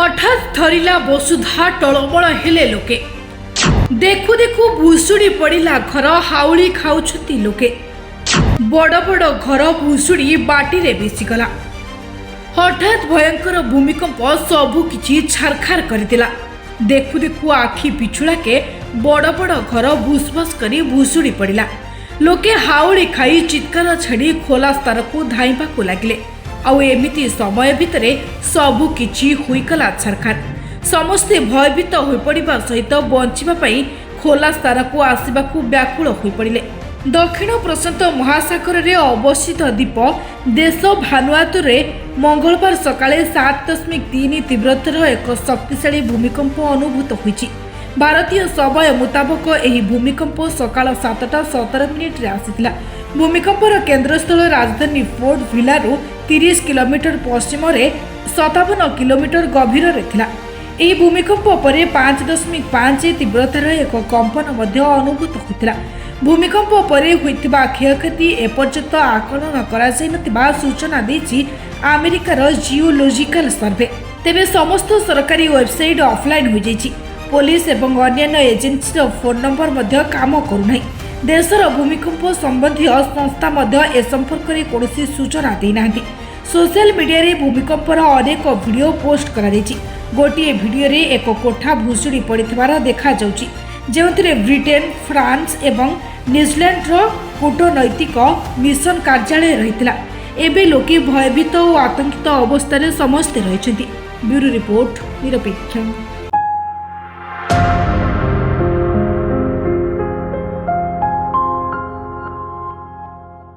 हठात थरिला वसुधा टळमळ हेले लोके देखु देखु भुशुड़ी पड़ा घर हाउली खाऊछंती लोके बड़ बड़ घर भुशुड़ी बाटी बेसीगला। हठात भयंकर भूमिकंप सबु किछि छारखार करदिला। देखु देखु आखि पिछुड़ाके बड़ बड़ घर भूसभस करी भुशुड़ी पड़ा। लोके हाउली खाई चित्कार छाड़ी खोला स्तर को धाइबा को लगिले। आउ एमिति समय भितरे सबु किछि हुईगला छारखार। समस्ते भयभीत हो पड़ा सहित बंचिबा पई खोला स्तर को आसवाकू व्याकुल हो पड़े। दक्षिण प्रशांत महासागर में अवस्थित द्वीप देश भानुआतु में मंगलवार सकाळे 7.3 तीव्रतार एक शक्तिशाली भूमिकंप अनुभूत होईछि। भारतीय समय मुताबक यह भूमिकंप सकाळ 7:17 आसिथिला। भूमिकंपर केन्द्रस्थल राजधानी फोर्ट विलारू 30 किलोमीटर पश्चिम 57 किलोमीटर गभीर थिला। ଏହି ଭୂମିକମ୍ପ ପରେ 5.5 तीव्रतार एक कंपन अनुभूत होता। भूमिकंप पर होइतिबा क्षयक्षति एपर्यंत आकलन कराଯାଇ नथिबा सूचना देछि अमेरिकार जियोलॉजिकल सर्वे। तेबे समस्त सरकारी वेबसाइट ऑफलाइन हो जाइछि। पुलिस एवं अन्य एजेंसी फोन नंबर मध्य काम करूनाही। देशर भूमिकंप संबंधी संस्था मध्य ए संपर्क में कौनसी सूचना देनाहांती। सोशल मीडिया रे भूमिकंपर अनेक वीडियो पोस्ट करा जाइछि। गोटे वीडियो रे एक कोठा भुशुड़ी पड़िथिबार देखा जाउछि, जेउथिरे ब्रिटेन, फ्रांस एवं न्यूजीलैंड रो कूटनैतिक मिशन कार्यालय रहितिला। एबे लोके भयभीत और आतंकित अवस्था समस्ते रहिछन्ति। ब्यूरो रिपोर्ट निरपेक्ष।